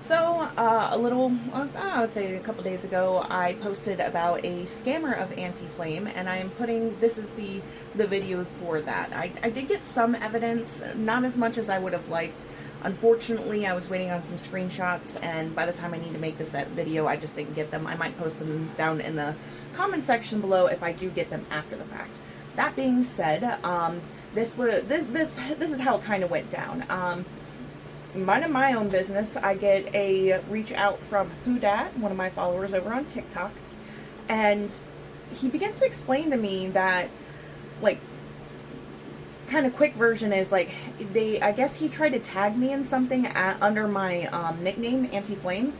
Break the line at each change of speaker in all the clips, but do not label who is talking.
So, I would say a couple days ago, I posted about a scammer of Auntie Flame, and I am putting, this is the video for that. I did get some evidence, not as much as I would have liked. Unfortunately, I was waiting on some screenshots, and by the time I need to make this video, I just didn't get them. I might post them down in the comment section below if I do get them after the fact. That being said, this is how it kind of went down. Minding my own business, I get a reach out from Who Dat, one of my followers over on TikTok, and he begins to explain to me that, like, kind of quick version is like I guess he tried to tag me in something under my nickname Auntie Flame,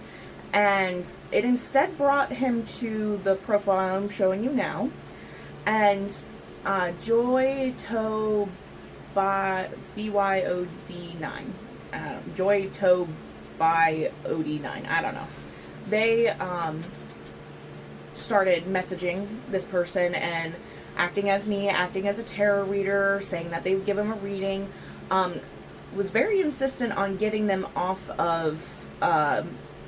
and it instead brought him to the profile I'm showing you now, and Joy To BYOD9. Joy To by OD9. I don't know. They started messaging this person and acting as me, acting as a tarot reader, saying that they would give him a reading. Was very insistent on getting them off of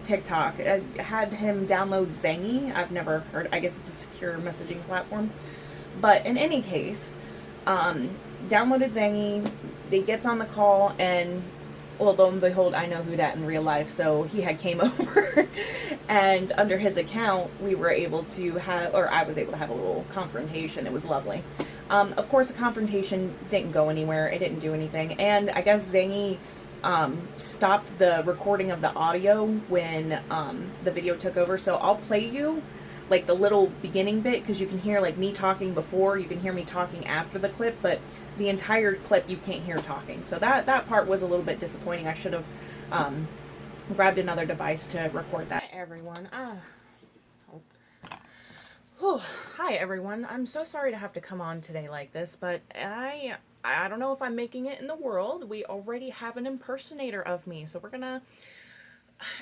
TikTok. I had him download Zangy. I've never heard. I guess it's a secure messaging platform. But in any case, downloaded Zangy. They gets on the call, and well, lo and behold, I know Who Dat in real life, so he had came over, and under his account, we were able to have, or I was able to have a little confrontation. It was lovely. Of course, the confrontation didn't go anywhere. It didn't do anything, and I guess Zangy stopped the recording of the audio when the video took over, so I'll play you like the little beginning bit, because you can hear like me talking before, you can hear me talking after the clip, but the entire clip you can't hear talking. So that part was a little bit disappointing. I should have grabbed another device to record that. Hi everyone. Hi everyone. I'm so sorry to have to come on today like this, but I don't know if I'm making it in the world. We already have an impersonator of me, so we're gonna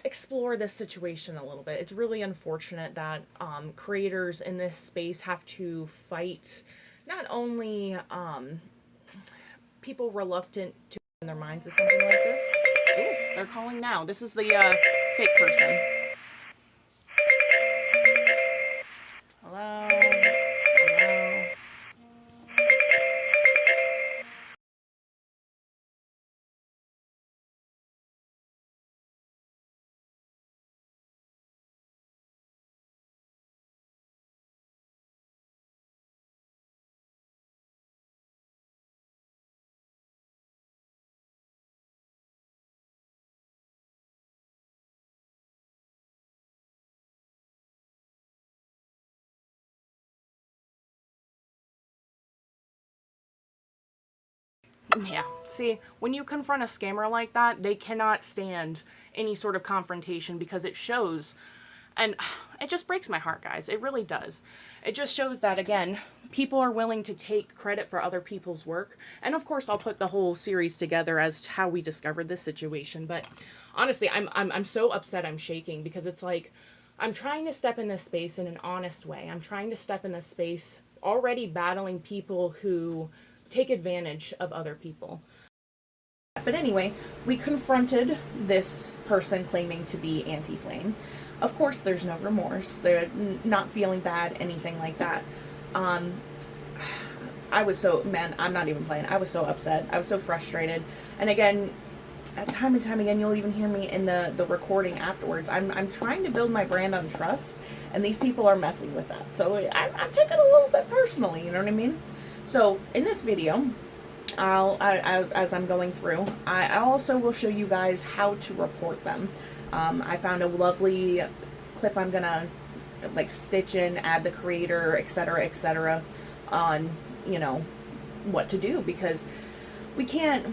explore this situation a little bit. It's really unfortunate that creators in this space have to fight not only people reluctant to open their minds to something like this. Ooh, they're calling now. This is the fake person. Hello? Hello? Yeah, see, when you confront a scammer like that, they cannot stand any sort of confrontation because it shows, and it just breaks my heart, guys. It really does. It just shows that, again, people are willing to take credit for other people's work. And of course, I'll put the whole series together as to how we discovered this situation. But honestly, I'm so upset I'm shaking, because it's like, I'm trying to step in this space in an honest way. I'm trying to step in this space already battling people who take advantage of other people. But anyway, we confronted this person claiming to be Auntie Flame. Of course, there's no remorse. They're not feeling bad, anything like that. I was so, man, I'm not even playing. I was so upset. I was so frustrated. And again, time and time again, you'll even hear me in the recording afterwards. I'm trying to build my brand on trust, and these people are messing with that. So I'm taking it a little bit personally, you know what I mean? So in this video, as I'm going through, I also will show you guys how to report them. I found a lovely clip I'm gonna like stitch in, add the creator, etc., on, you know, what to do, because we can't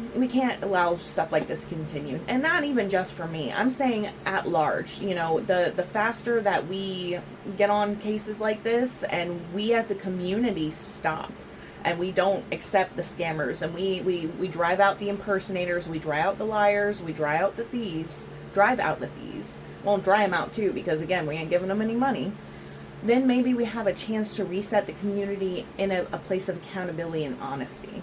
allow stuff like this to continue. And not even just for me. I'm saying at large. You know, the faster that we get on cases like this, and we as a community stop, and we don't accept the scammers, and we drive out the impersonators, we drive out the liars, we drive out the thieves. Well, dry them out too, because again, we ain't giving them any money. Then maybe we have a chance to reset the community in a place of accountability and honesty.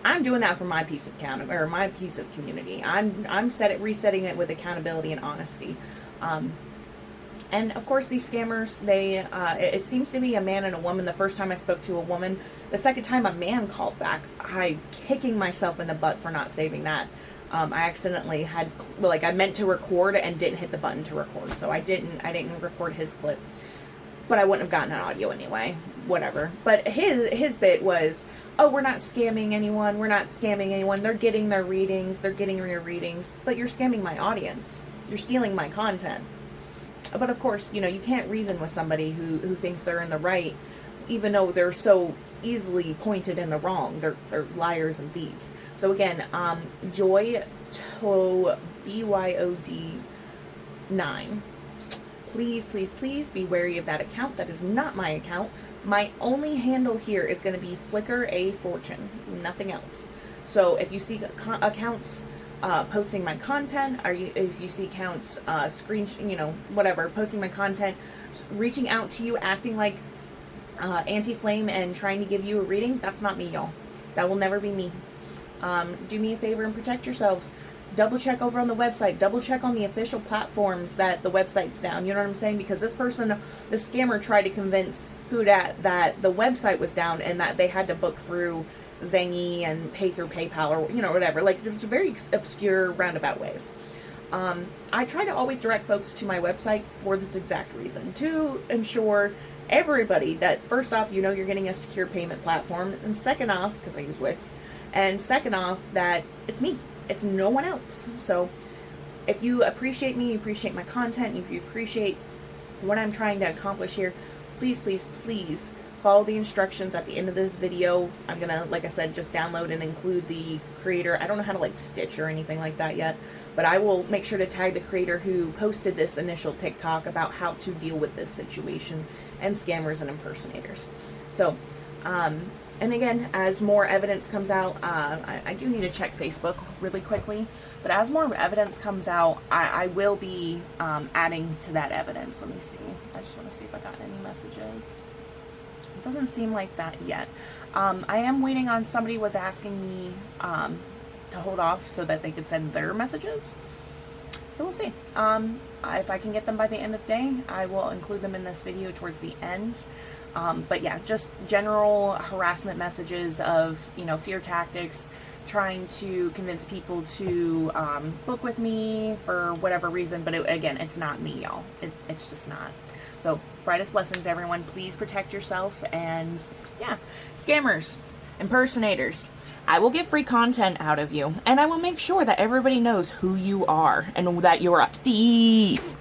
I'm doing that for my piece of my piece of community. I'm resetting it with accountability and honesty. And of course, these scammers, it seems to be a man and a woman. The first time I spoke to a woman, the second time a man called back. I'm kicking myself in the butt for not saving that. I accidentally I meant to record and didn't hit the button to record, so I didn't record his clip. But I wouldn't have gotten an audio anyway. Whatever. But his bit was, oh, we're not scamming anyone. We're not scamming anyone. They're getting their readings. They're getting your readings. But you're scamming my audience. You're stealing my content. But of course, you can't reason with somebody who thinks they're in the right, even though they're so easily pointed in the wrong. They're liars and thieves. So again, Joy to BYOD 9. Please, please, please be wary of that account. That is not my account. My only handle here is going to be Flickr A Fortune, nothing else. So if you see accounts posting my content, if you see accounts posting my content, reaching out to you, acting like Auntie Flame and trying to give you a reading, that's not me, y'all. That will never be me. Do me a favor and protect yourselves. Double check over on the website. Double check on the official platforms that the website's down. You know what I'm saying? Because this scammer tried to convince Hudat that the website was down and that they had to book through Zangy and pay through PayPal or, whatever. Like, it's very obscure, roundabout ways. I try to always direct folks to my website for this exact reason. To ensure everybody that, first off, you're getting a secure payment platform. And second off, because I use Wix, and second off, that it's me. It's no one else. So if you appreciate me, you appreciate my content, if you appreciate what I'm trying to accomplish here, please, please, please follow the instructions at the end of this video. I'm gonna, like I said, just download and include the creator. I don't know how to stitch or anything like that yet, but I will make sure to tag the creator who posted this initial TikTok about how to deal with this situation and scammers and impersonators. So, and again, as more evidence comes out, I do need to check Facebook really quickly, but as more evidence comes out, I will be adding to that evidence. Let me see. I just want to see if I got any messages. It doesn't seem like that yet. I am waiting on, somebody was asking me to hold off so that they could send their messages. So we'll see. If I can get them by the end of the day, I will include them in this video towards the end. But yeah, just general harassment messages of, fear tactics, trying to convince people to book with me for whatever reason. But again, it's not me, y'all. It's just not. So brightest blessings, everyone. Please protect yourself. And yeah, scammers, impersonators, I will get free content out of you. And I will make sure that everybody knows who you are and that you're a thief.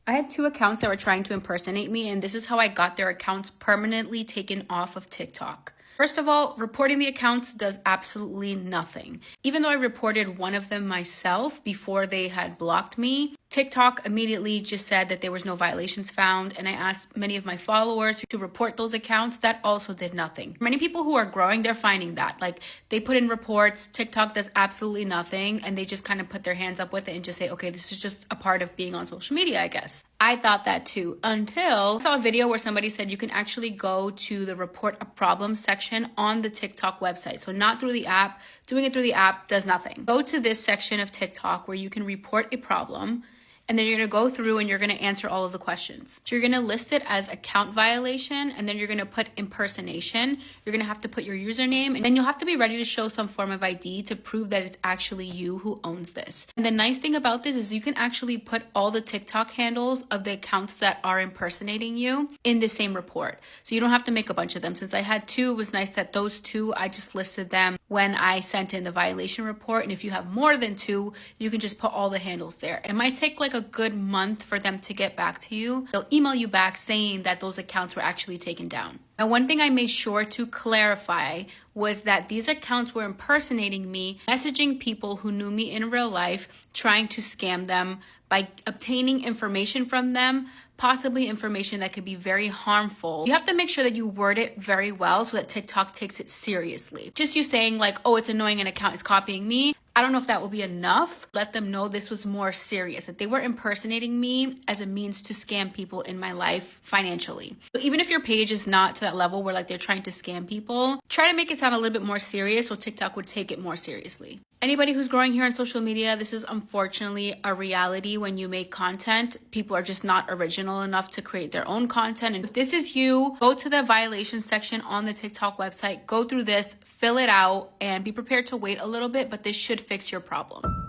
I have 2 accounts that were trying to impersonate me, and this is how I got their accounts permanently taken off of TikTok. First of all, reporting the accounts does absolutely nothing. Even though I reported one of them myself before they had blocked me, TikTok immediately just said that there was no violations found, and I asked many of my followers to report those accounts. That also did nothing. Many people who are growing, they're finding that. They put in reports, TikTok does absolutely nothing, and they just kind of put their hands up with it and just say, okay, this is just a part of being on social media, I guess. I thought that too, until I saw a video where somebody said you can actually go to the report a problem section on the TikTok website. So not through the app. Doing it through the app does nothing. Go to this section of TikTok where you can report a problem, and then you're going to go through and you're going to answer all of the questions. So you're going to list it as account violation, and then you're going to put impersonation. You're going to have to put your username, and then you'll have to be ready to show some form of ID to prove that it's actually you who owns this. And the nice thing about this is you can actually put all the TikTok handles of the accounts that are impersonating you in the same report. So you don't have to make a bunch of them. Since I had 2, it was nice that those 2, I just listed them when I sent in the violation report. And if you have more than 2, you can just put all the handles there. It might take a good month for them to get back to you. They'll email you back saying that those accounts were actually taken down. Now, one thing I made sure to clarify was that these accounts were impersonating me, messaging people who knew me in real life, trying to scam them by obtaining information from them, possibly information that could be very harmful. You have to make sure that you word it very well so that TikTok takes it seriously. Just you saying like, oh, it's annoying an account is copying me, I don't know if that will be enough. Let them know this was more serious, that they were impersonating me as a means to scam people in my life financially. So even if your page is not to that level where like they're trying to scam people, try to make it sound a little bit more serious so TikTok would take it more seriously. Anybody who's growing here on social media, this is unfortunately a reality when you make content. People are just not original enough to create their own content. And if this is you, go to the violations section on the TikTok website, go through this, fill it out, and be prepared to wait a little bit, but this should fix your problem.